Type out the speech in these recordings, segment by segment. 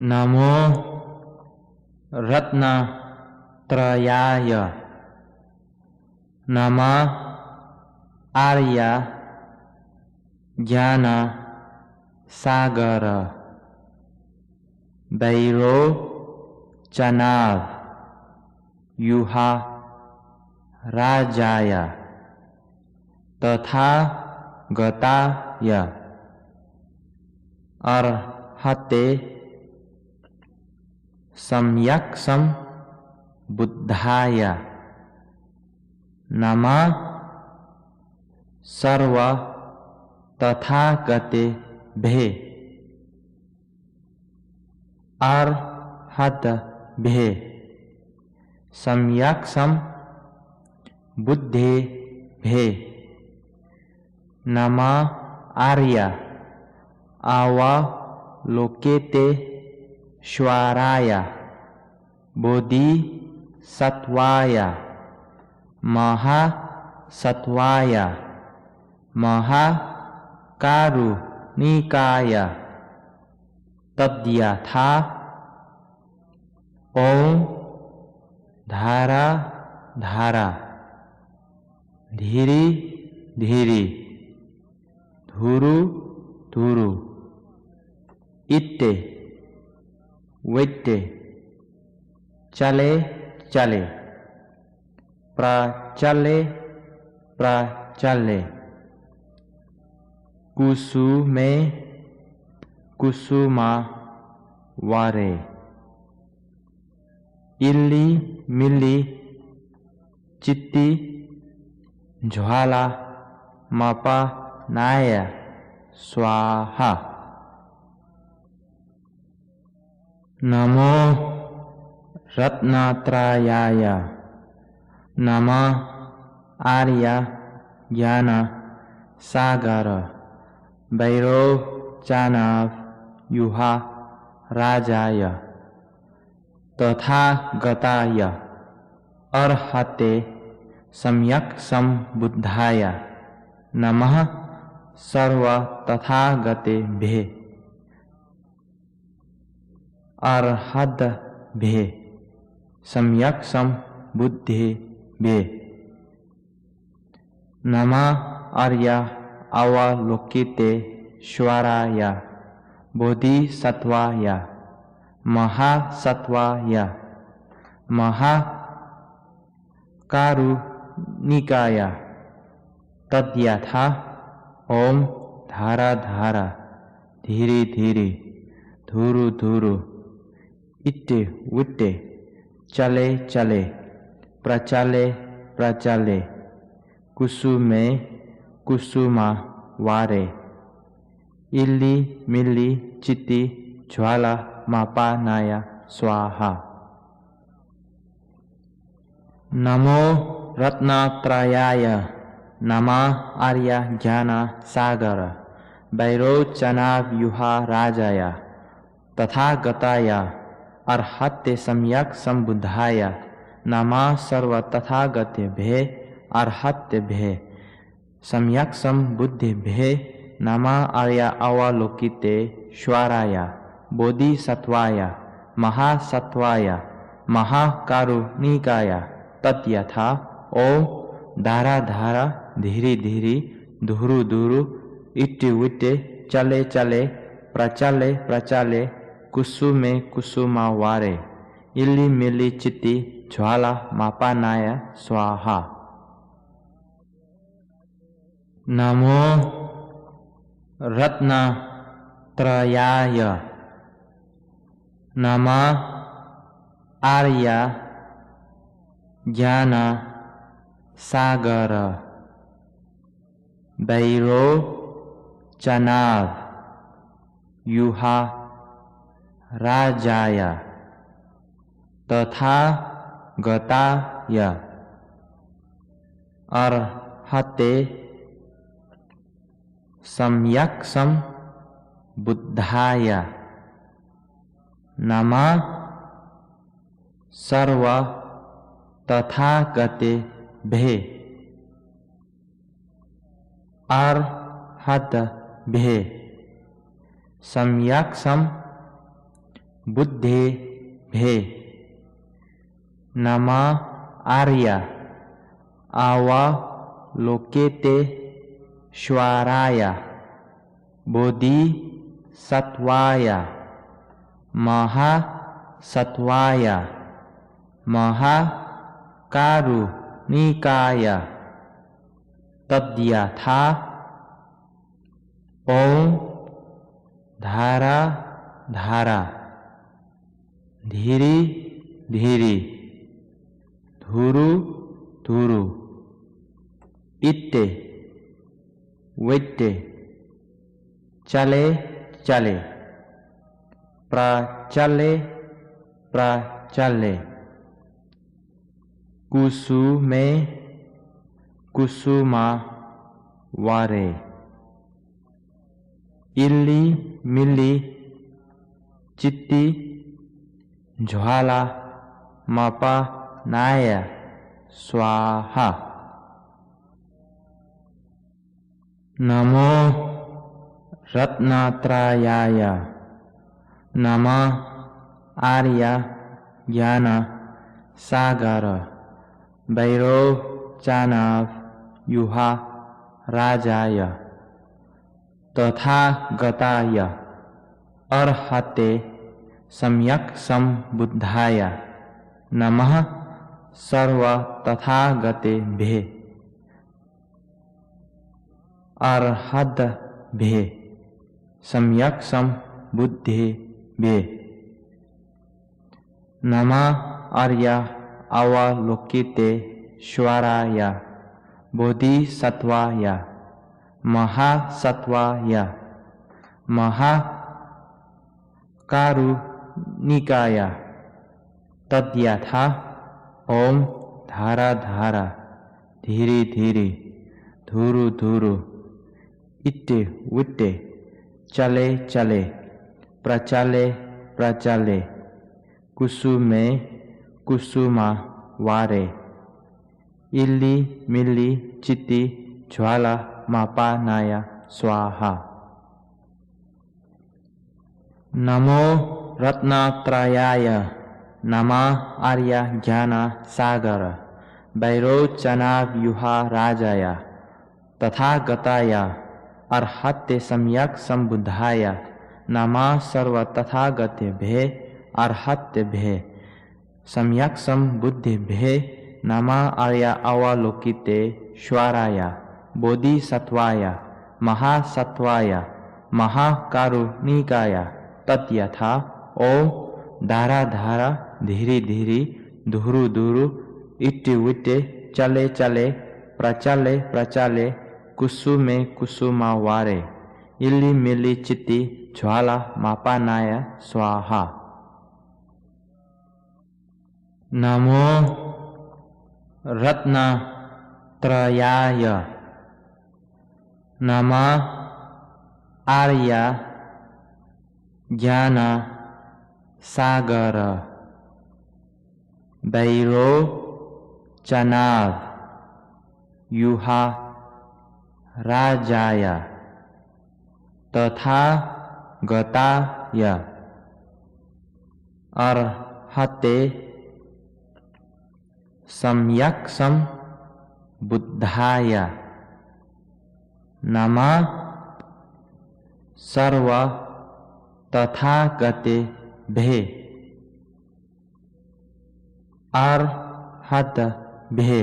नमो रत्नत्रयाय नमः आर्य ज्ञान सागर वैरोचनाव युहा राजाय तथा गताय अर्हते सम्यक् बुद्धाय नमः सर्व तथागतेभ्ये अर्हतेभ्ये सम्यक् बुद्धेभ्ये नमः आर्य अवलोकितेश्वराय बोधिसत्त्वाय महासत्त्वाय महाकारुणिकाय तद्यथा ॐ धारा धारा धीरे धीरे धुरु धुरु इत्ते वित्ते चले चले प्रचले प्रचले कुसुमे कुसुमा वारे इल्ली मिल्ली चित्ती ज्वाला मापा नाय स्वाहा नमो रत्नत्रयाय नमः आर्य ज्ञान सागर वैरोचनाव युहा राजाय तथा गताय अर्हते सम्यक् बुद्धाय नमः सर्व तथागतेभ्ये अर्हतेभ्ये सम्यक् बुद्धेभ्ये नमः आर्य अवलोकितेश्वराय बोधिसत्त्वाय महासत्त्वाय महाकारुणिकाय तद्यथा ॐ धारा धारा धीरे धीरे धुरु धुरु इत्ते वित्ते चले चले प्रचले प्रचले कुसुमे कुसुमा वारे इल्ली मिल्ली चित्ती ज्वाला मापा नाय स्वाहा नमो रत्नत्रयाय नमः आर्य ज्ञान सागर वैरोचनाव युहा राजाय तथा गताय अर्हते सम्यक् बुद्धाय नमः सर्व तथागतेभ्ये अर्हतेभ्ये सम्यक् बुद्धेभ्ये नमः आर्य अवलोकितेश्वराय बोधिसत्त्वाय महासत्त्वाय महाकारुणिकाय तद्यथा ॐ धारा धारा धीरे धीरे धुरु धुरु इत्ते वित्ते चले चले प्रचले प्रचले कुसुमे कुसुमा वारे इल्ली मिल्ली चित्ती ज्वाला मापा नाय स्वाहा नमो रत्नत्रयाय नमः आर्य ज्ञान सागर वैरोचनाव युहा राजाय तथा गताय अर्हते सम्यक् बुद्धाय नमः सर्व तथागतेभ्ये अर्हतेभ्ये सम्यक् बुद्धे भे नमा आर्या आवा लोकेते श्वाराया बोधि सत्वाया महासत्वाया महाकारुणिकाया तद्यथा ओम धारा धारा धीरी धीरी धुरु धुरु इत्ते वित्ते चले चले प्रचले प्रचले कुसुमे कुसुमा वारे इल्ली मिल्ली चित्ती ज्वाला मपा नाया स्वाहा नमो रत्नात्रयाय नमः आर्य ज्ञान सागर वैरोचनाव युहा राजाय तथागताय अर्हते सम्यक संबुद्धाय नमः सर्व तथागते भे अर्हद भे सम्यक संबुद्धे भे नमः आर्य अवलोकिते श्वराय बोधिसत्वाय महासत्वाय महाकारुणिकाय तद्यथा ओम धारा धारा धीरे धीरे धुरु धुरु इत्ते वित्ते चले चले प्रचले प्रचले कुसुमे कुसुमा वारे इल्ली मिल्ली चित्ती ज्वाला मापानाया स्वाहा नमो रत्नात्रयाय नमः आर्य ज्ञान सागर वैरोचनाव्यूहा राजाय तथागताय अर्हते सम्यक संबुद्धाय नमः सर्व तथागते भे अर्हते भे सम्यक संबुद्धि भे नमः आर्य अवलोकिते श्वराय बोधिसत्वाय महासत्वाय महाकारुणिकाय तद्यथा ओम धारा धारा धीरे धीरे धुरु धुरु इट्टे विट्टे चले चले प्रचले प्रचले कुसुमे कुसुमा वारे इल्ली मिल्ली चित्ती ज्वाला मापानाय स्वाहा नमो रत्नत्रयाय नमः आर्य ज्ञान सागर वैरोचनाव युहा राजाय तथागताय अर्हते सम्यक संबुद्धाय नमः सर्व तथागते भे अर्हत भे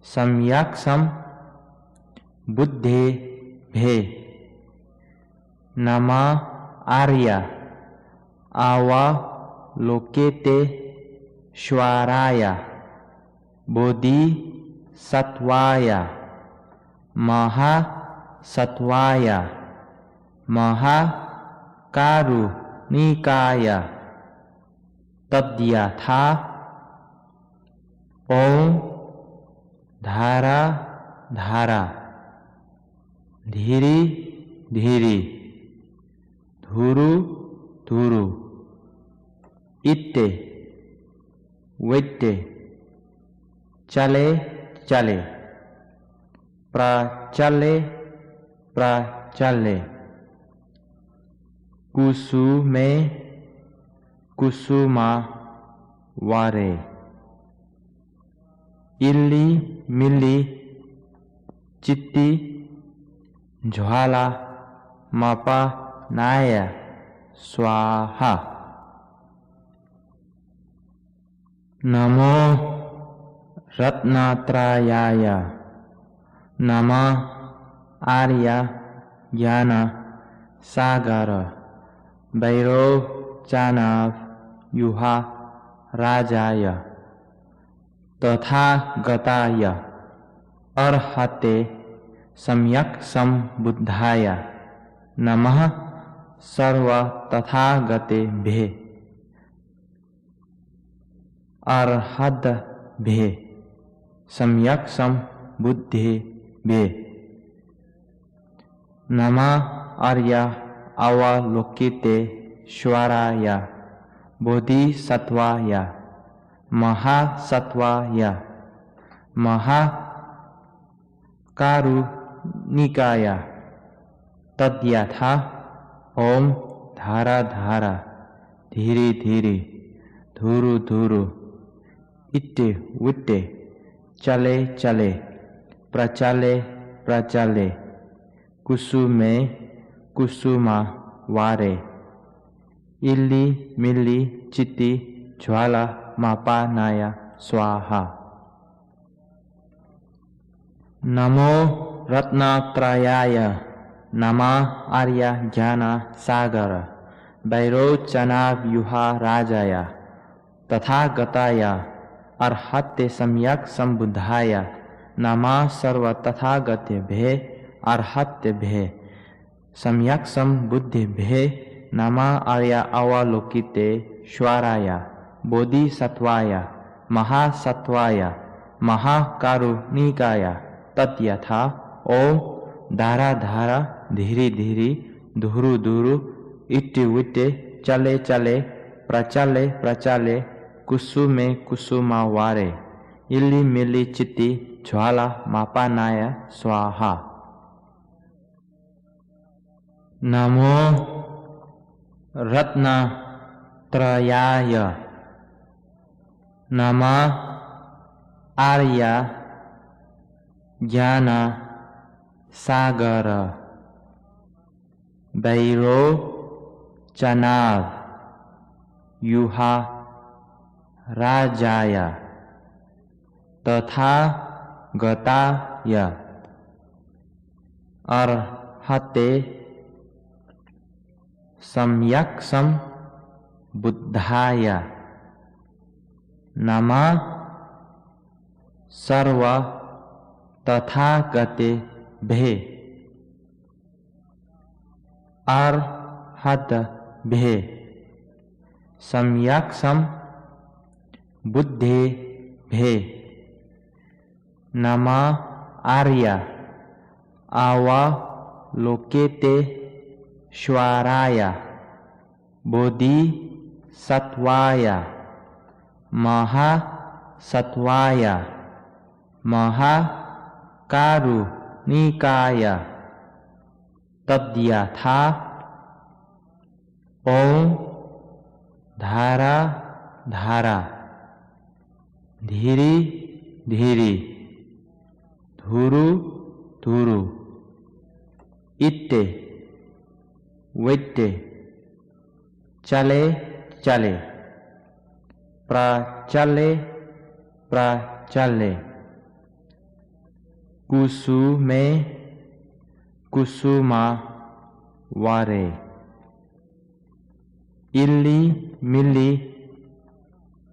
सम्यक संबुद्धे भे नमः आर्य अवलोकेते श्वराय बोधिसत्वाय महासत्वाय महाकारुणिकाय तद्यथा ओम धारा धारा धीरे धीरे धुरु धुरु इत्ते वित्ते चले चले प्रचले प्रचले कुसुमे कुसुमा वारे इल्ली मिल्ली चित्ती ज्वाला मपा नाय स्वाहा। नमो रत्नात्रयाय नमः आर्य ज्ञान सागर वैरोचनाव युहा राजाय तथागताय अर्हते सम्यक् सम्बुद्धाय नमः सर्व तथागतेभ्ये अर्हद्भ्ये सम्यक् सम्बुद्धेभ्ये नमः आर्य अवलोकितेश्वराय बोधिसत्त्वाय महासत्त्वाय महाकारुणिकाय तद्यथा ओम धारा धारा धीरे धीरे धुरु धुरु इट्टे विट्टे चले चले प्रचले प्रचले कुसुमे कुसुमा वारे इल्ली मिल्ली चित्ती ज्वाला मापानाय स्वाहा। नमो रत्नात्रयाय नमः आर्य ज्ञान सागर वैरोचनाव्यूहा राजाय तथागताय अर्हते सम्यक् सम्बुद्धाय नमः सर्व तथागतेभ्ये अर्हतेभ्ये सम्यक् सम्बुद्धेभ्ये नमः आर्य अवलोकितेश्वराय बोधिसत्त्वाय महासत्त्वाय महाकारुणिकाय तद्यथा ओम धारा धारा धीरे धीरे धुरु धुरु इट्टे विट्टे चले चले प्रचले प्रचले कुसुमे कुसुमा वारे इल्ली मिल्ली चित्ती ज्वाला मापानाय स्वाहा। नमो रत्नात्रयाय नमः आर्य ज्ञान सागर वैरोचनाव युहा राजाय तथागताय अर्हते सम्यक् सम्बुद्धाय नमः सर्व तथागतेभ्ये अर्हतेभ्ये सम्यक् सम्बुद्धेभ्ये नमः आर्य अवलोकितेश्वराय बोधिसत्त्वाय महासत्त्वाय महाकारुणिकाय तद्यथा ओम धारा धारा धीरे धीरे धुरु धुरु इट्टे विट्टे चले चले प्रचले प्रचले कुसुमे कुसुमा वारे इल्ली मिल्ली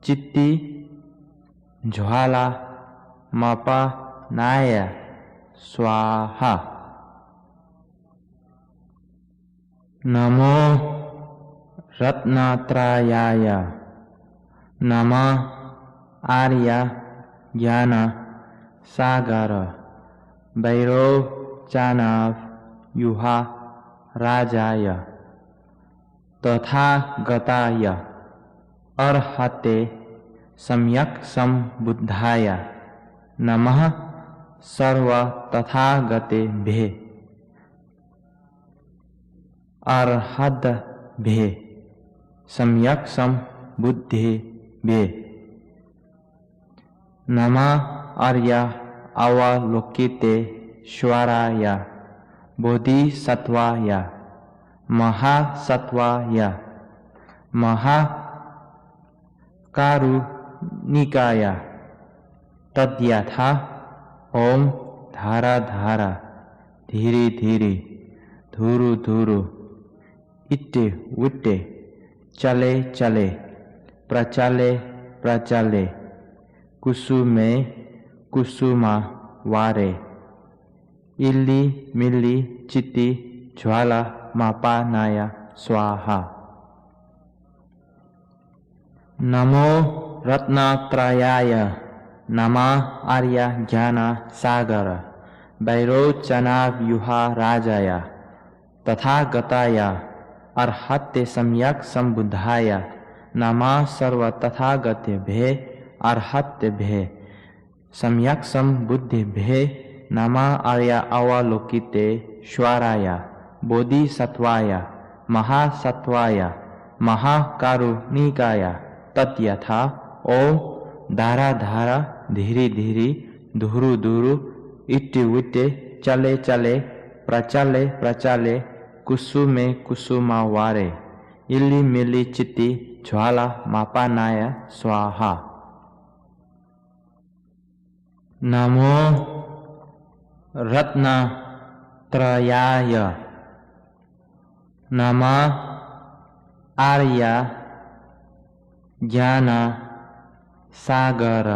चित्ती ज्वाला मापानाय स्वाहा। नमो रत्नात्रयाय नमः आर्य ज्ञान सागर वैरोचनाव युहा राजाय तथागताय अर्हते सम्यक् सम्बुद्धाय नमः सर्व तथागतेभ्ये अर्हतेभ्ये सम्यक् सम्बुद्धेभ्ये बुद्धिभ्ये नमः आर्य अवलोकितेश्वराय बोधिसत्त्वाय महासत्त्वाय महाकारुणिकाय तद्यथा ओम धारा धारा धीरे धीरे धुरु धुरु इट्टे विट्टे चले चले प्रचले प्रचले कुसुमे कुसुमा वारे इल्ली मिल्ली चित्ति ज्वाला मापानाय स्वाहा। नमो रत्नत्रयाय नमः आर्य ज्ञान सागर वैरोचनाव्यूहाराजाय तथागताय अर्हते सम्यक् सम्बुद्धाय नमः सर्वतथागतेभ्ये अर्हतेभ्ये सम्यक् सम्बुद्धेभ्ये नमः आर्य अवलोकितेश्वराय बोधिसत्त्वाय महासत्त्वाय महाकारुणिकाय तद्यथा ओम धारा धारा धीरे धीरे धुरु धुरु इट्टे विट्टे चले चले प्रचले प्रचले कुसुमे कुसुमा वारे इल्ली मिल्ली चित्ति ज्वाला मापानाय स्वाहा। नमो रत्नत्रयाय नमः आर्य ज्ञान सागर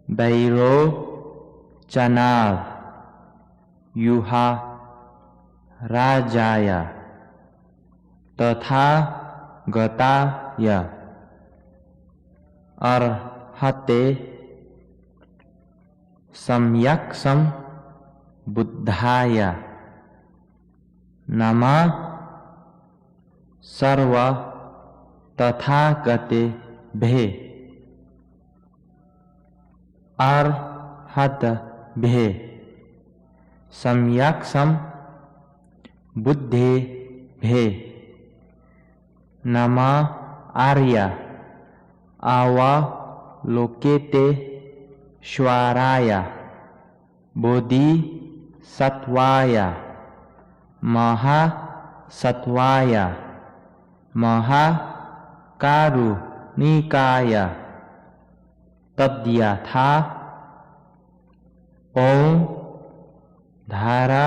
वैरोचनाव्यूहाराजाय तथागताय अर्हते सम्यक् सम्बुद्धाय नमः सर्वतथागतेभ्ये अर्हतेभ्ये सम्यक् सम्बुद्धेभ्ये नमः आर्य अवलोकितेश्वराय बोधिसत्त्वाय महासत्त्वाय महाकारुणिकाय तद्यथा ओम धारा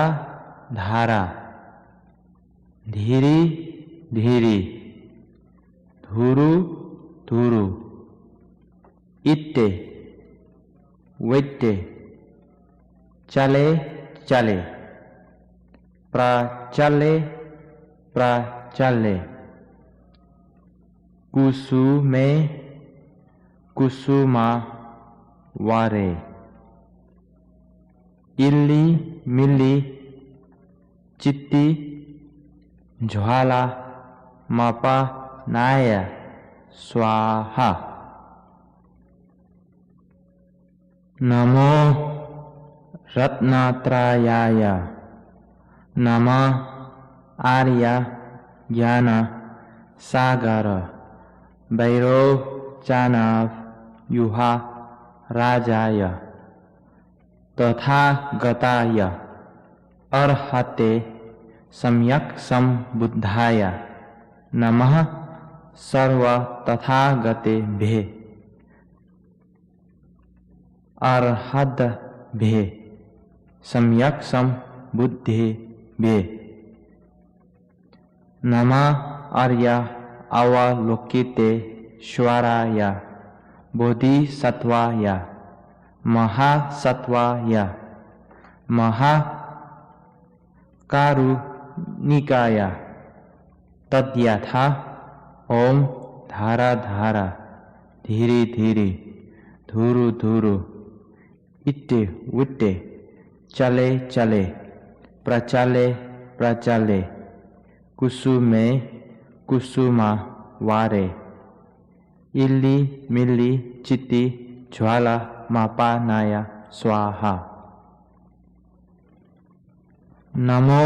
धारा धीरे धीरे धुरु धुरु इट्टे विट्टे चले चले प्रचले प्रचले कुसुमे कुसुमा वारे इल्ली मिल्ली चित्ति ज्वाला मापानाय स्वाहा। नमो रत्नत्रयाय नमः आर्य ज्ञान सागर वैरोचनाव्यूहाराजाय तथागताय अर्हते सम्यक् सम्बुद्धाय नमः सर्वतथागतेभ्ये अर्हतेभ्ये सम्यक् सम्बुद्धेभ्ये नमः आर्य अवलोकितेश्वराय बोधिसत्त्वाय महासत्त्वाय महाकारुणिकाय तद्यथा ओम धारा धारा धीरे धीरे धुरु धुरु इट्टे विट्टे चले चले प्रचले प्रचले कुसुमे कुसुमा वारे इल्ली मिल्ली चित्ति ज्वाला मापानाय स्वाहा। नमो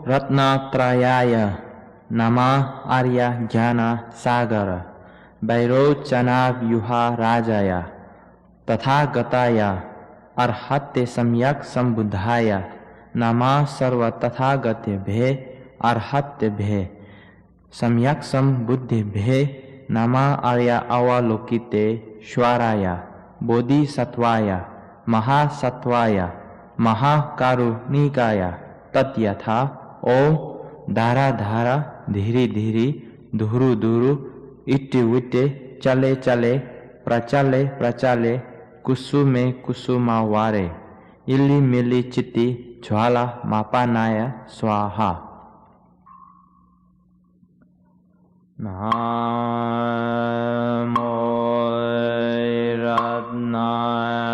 रत्नत्रयाय नमः आर्य ज्ञान सागर वैरोचनाव्यूहा राजाय तथागताय अर्हते सम्यक् संबुद्धाय नमः सर्व तथागतेभ्ये अर्हतेभ्ये सम्यक् संबुद्धेभ्ये नमः आर्य अवलोकितेश्वराय बोधिसत्वाय महासत्वाय महाकारुणिकाय तद्यथा ओम धारा धारा धीरे धीरे धुरु धुरु इट्टे विट्टे चले चले प्रचले प्रचले कुसुमे कुसुमावारे इल्ली मिल्ली चित्ती ज्वाला मापानाय स्वाहा। नमो रत्नत्राय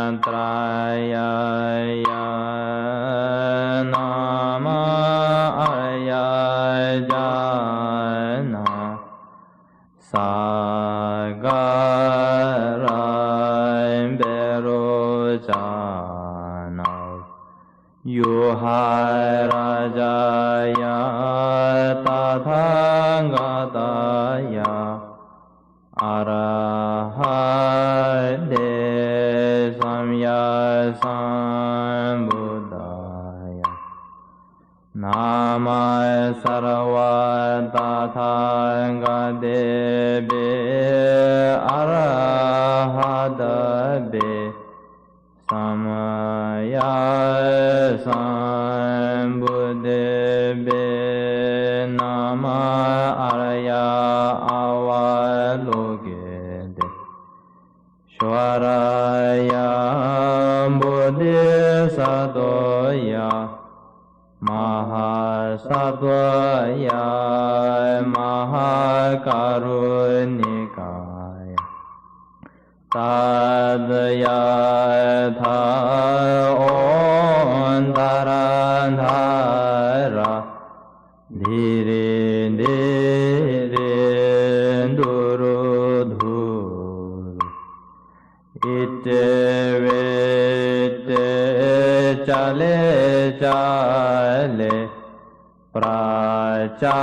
युहाराजाय तथागताय अरहते सम्यक् संबुद्धाय नमः सर्व तथागतेभ्ये अर्हतेभ्ये सम्यक् संबुद्धेभ्ये नमः आर्य अवलोकितेश्वराय बोधिसत्वाय महासत्वाय महाकारुणिकाय तद्यथा ओम धारा धारा धीरे धीरे धुरु धुरु इट्टे विट्टे चले चले प्रचले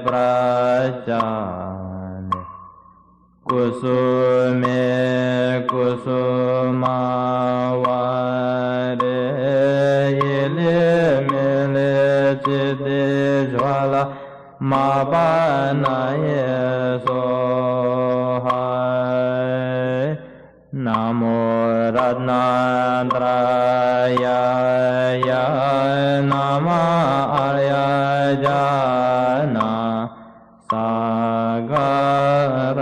प्रचले कुसुमे कुसुमावारे इल्ली मिल्ली चित्ती ज्वाला मापानाय स्वाहा। नमो रत्नत्राय नमः आर्य ज्ञान सागर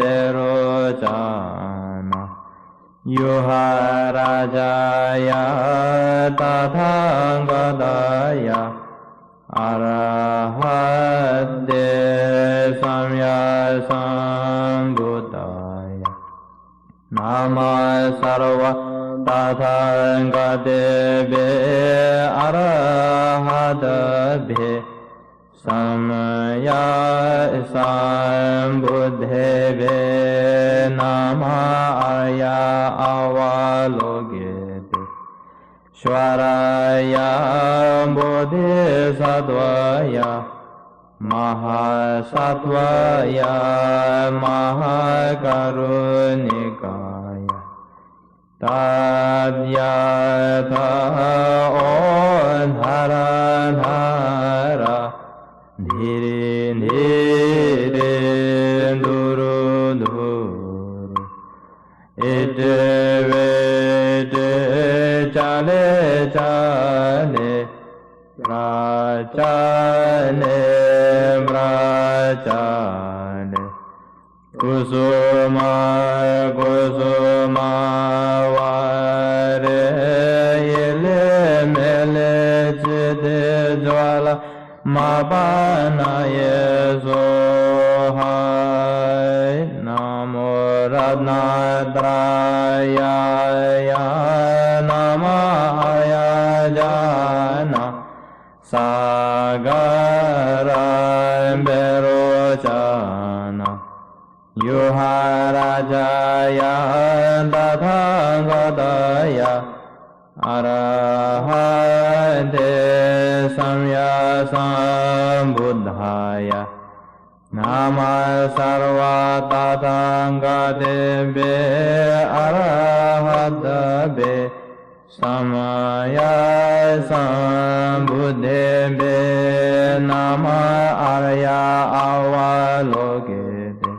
वैरोचना युहाराजाय तथागताय अर्हते सम्यक् संबुद्धाय नमः सर्व तथागतेभ्ये अर्हतेभ्ये सम्यक् संबुद्धेभ्ये नमः आर्य अवलोकितेश्वराय बोधिसत्वाय महासत्वाय महाकारुणिकाय तद्यथा ओम धारा धारा धीरे धीरे धुरु धुरु इट्टे विट्टे चले चले प्रचले प्रचले कुसुम कुसुमावारे इल्ली मिल्ली चित्ती ज्वाला मापानाय स्वाहा। नमो रत्नत्राय नमः आर्य ज्ञान सागर वैरोचना युहाराजाय तथागताय अर्हते सम्यक् Nama sarva tathāgatebe arahatabe samaya sambuddhebe nama arya avalokete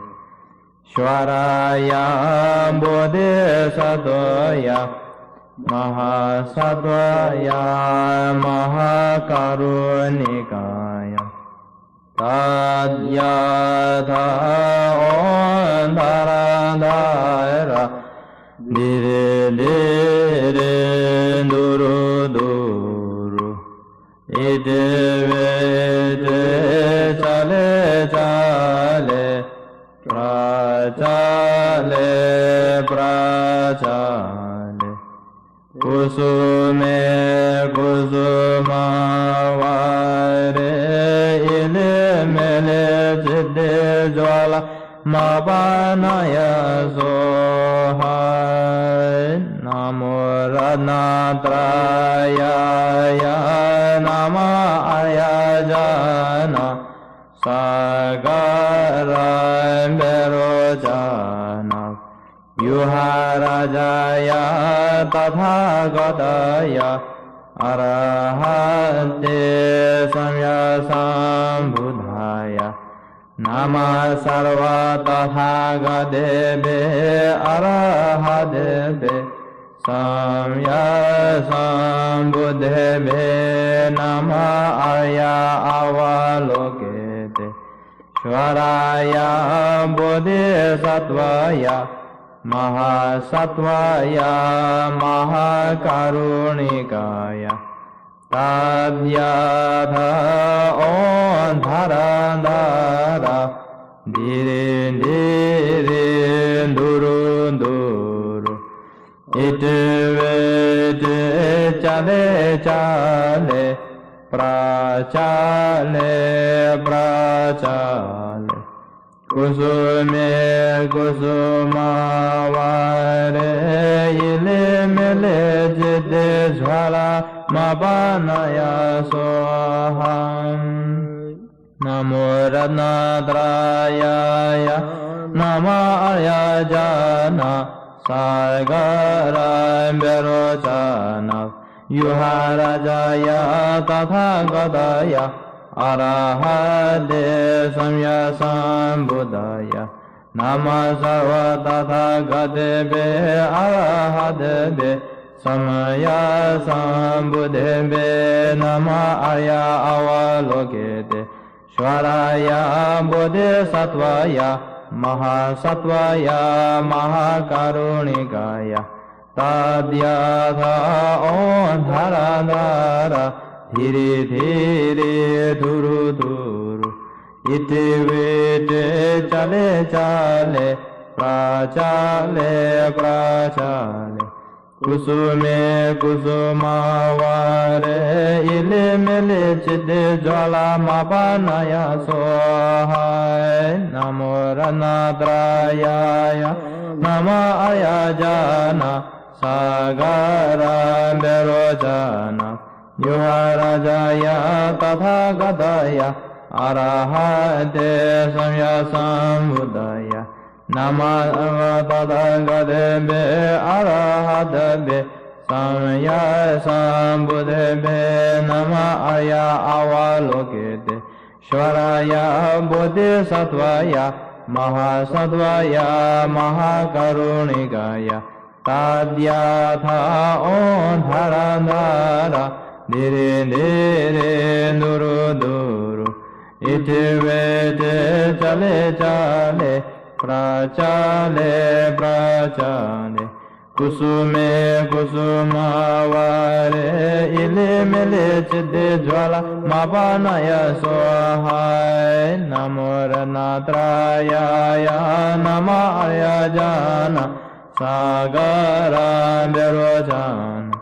shvaraya bodhisattvaya mahasattvaya mahakarunikaya Tadyatha Ondaradara Dire Dire Duru Duru Ite Vete Chale Chale Prachale Prachale Kusume Kusumavare Mele Siddhe Jwala Mabanaya Sohai Namo Ratnatraya Nama Ayajana Sagara Berojana Yuharajaya Tathagataya Arahate Samyasambuddhaya Nama sarva tathagatebe arahadebe Samyasambuddhebe Nama arya avalokete Shvaraya bodhisattvaya Mahasattvaya mahakarunikaya Tadyatha Ondaradara Dire Dire Duru Duru Ite Vete Chale Chale Prachale Prachale Kusume Kusumavare Ile Mele Jidde Jwala Mabanaya Soham Namo Ratnatraya Nama Ayajana Sagara Berojana Yuharajaya Tathagataya Arahate Samyasambuddhaya Nama sarva tathagatebe arahadebe Samaya sambuddhebe Nama arya avalokete Shvaraya bodhisattvaya Mahasattvaya mahakarunikaya Tadyatha Ondaradara Dhire Dhire Duru Duru Ite Vete Chale Chale Prachale Prachale Kusume Kusumavare Ile Mele Chitte Jwala Mabanaya Sohai Namo Ratnatraya Nama Ayajana Sagara Berojana Yuharajaya Tathagataya Arahate Samyasambuddhaya Nama Tathagatebe Arahadebe Samyasambuddhebe Nama Arya Avalokete Shvaraya Bodhisattvaya Mahasattvaya Mahakarunikaya Tadyatha Ondaradara Dire Dire Duru Duru Ite Vete Chale Chale Prachale Prachale Kusume Kusumavare Ile Mele Chitte Jwala Mabanaya Sohai Namo Ratnatraya Nama Ayajana Sagara Berojana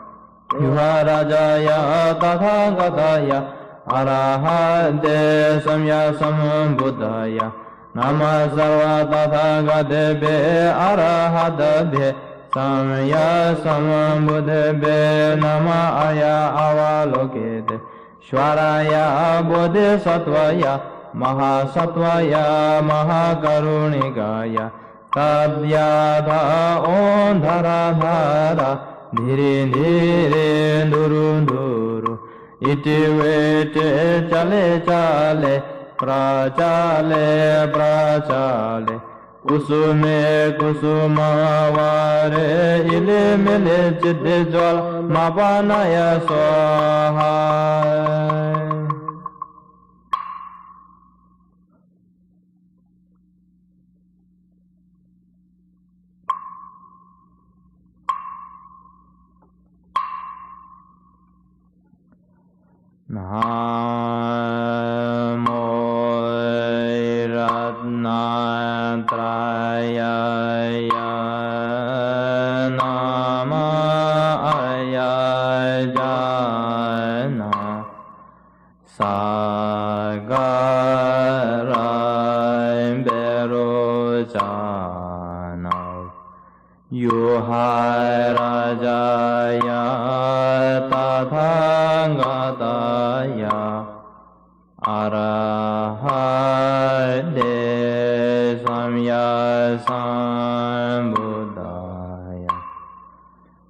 Yuharajaya Tathagataya Arahate Samyasambuddhaya Nama sarva tathagatebe arahadabhe Samyasambuddhebe Nama arya avalokete Shvaraya bodhisattvaya महासत्वाय महाकरुणिकाय तद्याधा ओं धरा धरा धीरे धीरे दुरु दुरु इति वेटे चले चले प्रचाले प्रचाले कुसुमे कुसुमावारे इले मिले चित्ते ज्वाल मापानाय स्वाहा Namo Ratnatraya Namaya Jana Sagarai Berojana Yuharajaya Tathangataya Arahate Samya Sambuddhaya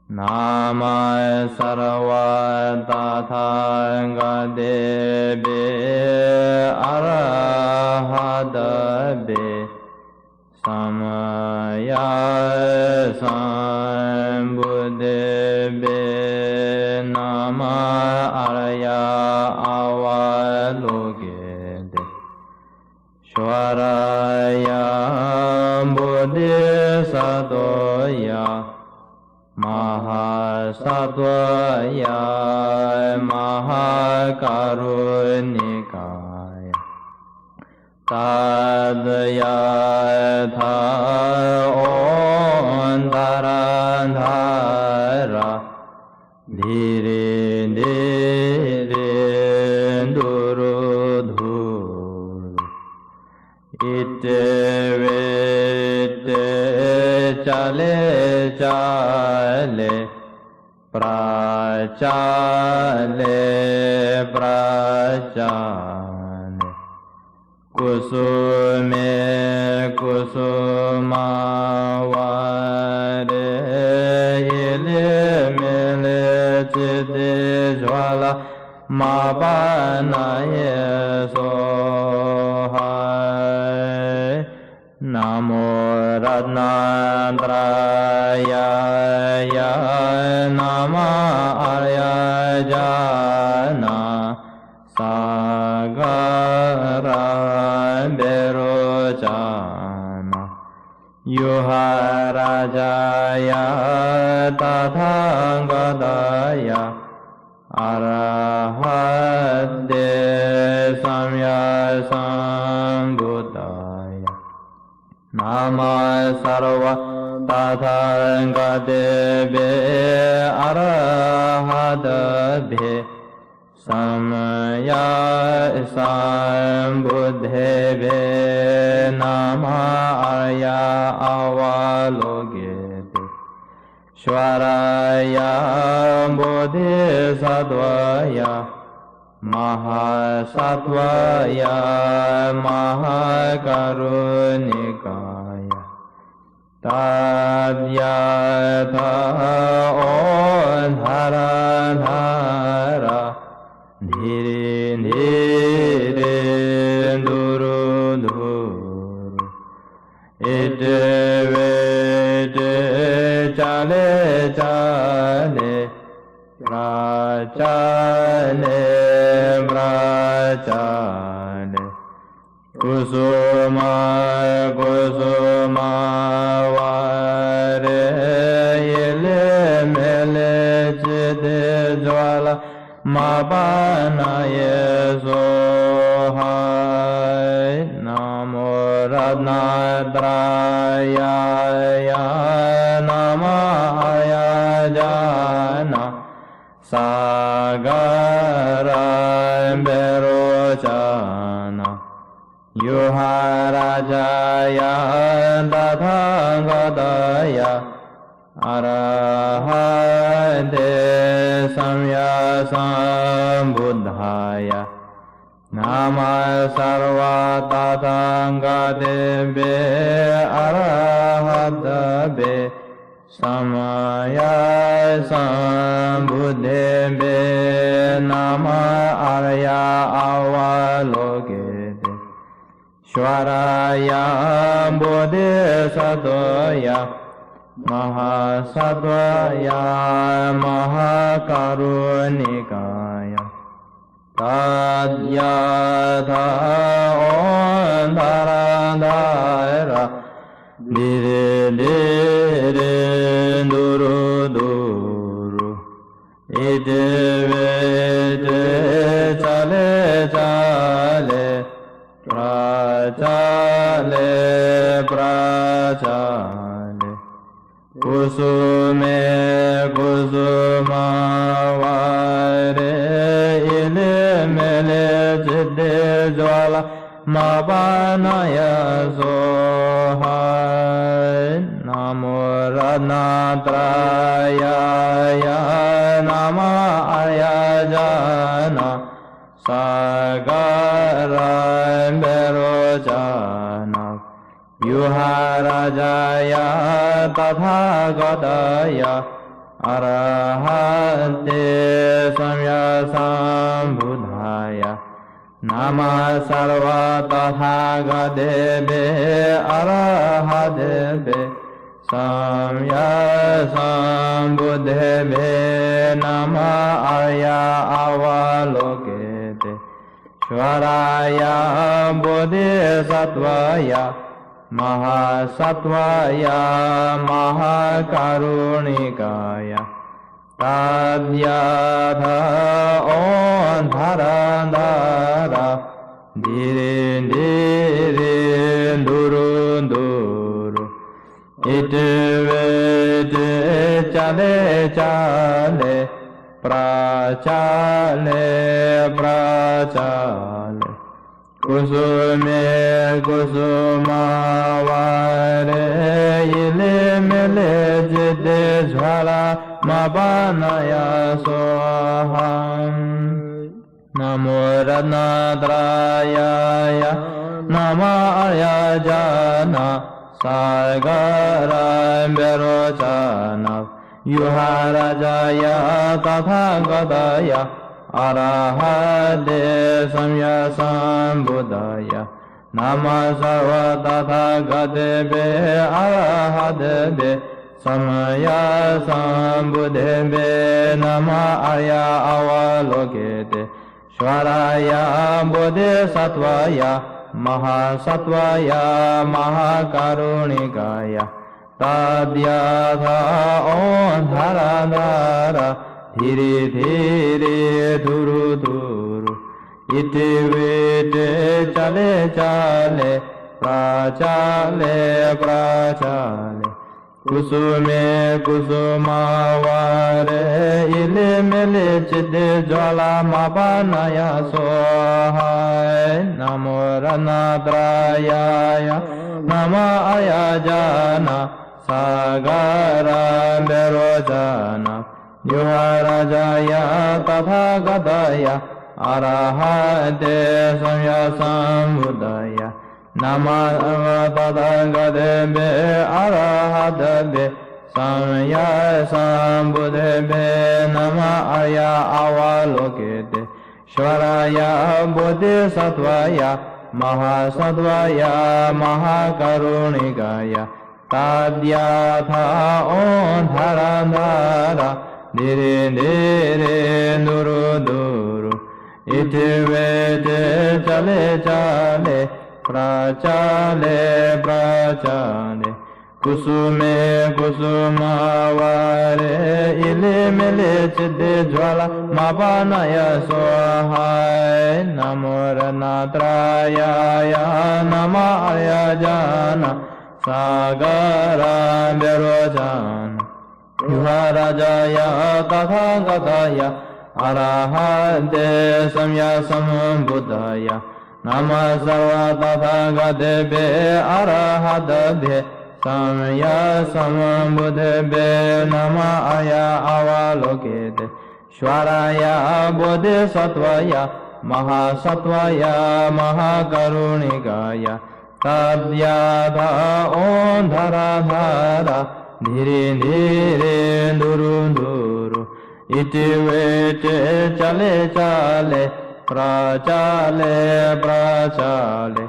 Nama Sarva Tathangatebe Arahadebe Samaya Sambuddhebe Nama Araya Avalokite Shvaraya Bodhisattvaya Mahasattvaya Mahakarunikaya Tadyatha Ontarandhara Dhire dhire duru dhuru Ite vete chale chale Prachale prachale Kusume kusumavare Ile mele chitte jvala Mabanaye sohai Namo Ratnatraya Nama Arya Jana Sagara Berojana Yuharajaya Tathangataya Arahate Samya Sambuddhaya Nama Sarva Tathangatebe Arahadebe Samya Sambuddhebe Nama Arya Avalokite Shvaraya Bodhisattvaya Mahasattvaya Mahakarunikaya Tadyatha Onharanhara Dhire dhire duru duru Ite vete chale chale Prachale prachale Kusuma kusuma vare Ile mele chitte jvala Mabanaye sohai Namo Ratnatraya Namaya Jana Sagara Berojana Yuharajaya Tathangataya Arahate Samya Sambuddhaya Nama Nama sarva tathangate arahatabe samaya sambuddhebe nama arya avalokete shvaraya bodhisattva Mahasatvaya Mahakarunikaya Tadyatha Ontarandara Dire dire duru duru Ite vete chale chale Prachale prachale Kusume kusumavare ilimele siddhi jvala mapanaya sohai Namo Ratnatrayaya Nama Ayajana Sagara Berojana Yuharajaya Tathagataya Arahate Samyasambuddhaya Nama Sarva Tathagatebe Arahadebe Samyasambuddhebe Nama Arya Avalokete Shvaraya Bodhisattvaya Mahasatvaya Mahakarunikaya Tadyatha Ontarandara Dire dire duru duru Ite vete chale chale Prachale prachale Kusume kusumavare ilimele jidde jvala mapanaya soham Namo Ratnatrayaya Nama Ayajana Sagara Berojana Yuharajaya Tathagataya Arahate Samyasambuddhaya Nama Sarva Tathagatebe Arahadebe Samyasambuddhebe Nama Arya Avalokete Shvaraya Bodhisattvaya Mahasatvaya Mahakarunikaya Tadyatha Ontarandara Dhire dhire duru duru Ite vete chale chale Prachale prachale Kusume kusumavare ilimele chiddhi jvala mapanaya sohai Namo Ratnatrayaya Nama Ayajana Sagara Berojana Yuharajaya Tathagataya Arahate Samyasambuddhaya Nama Tathagatebe Arahadebe Samyasambuddhebe Nama Arya Avalokete Shvaraya Bodhisattvaya Mahasatvaya Mahakarunikaya Tadyatha Ontarandara Dire dire duru duru Ite vete chale chale Prachale prachale Kusume kusumavare ilimele chiddhi jvala mapanaya sohai Namo Ratnatrayaya Nama Ayajana Sagara Berojana Yuharajaya Tathagataya Arahate Samyasambuddhaya Nama Sarva Tathagatebe Arahadebe Samyasambuddhebe Nama Arya Avalokete Shvaraya Bodhisattvaya महासत्वाय महाकरुणिकाय तद्याधा ओं धरा धरा धीरे धीरे दुरु दुरु इति वेचे चले चले प्रचाले प्रचाले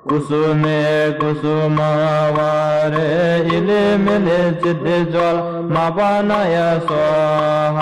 कुसुमे कुसुमावारे इले मिले चित्ते ज्वल मापानाय स्वाहा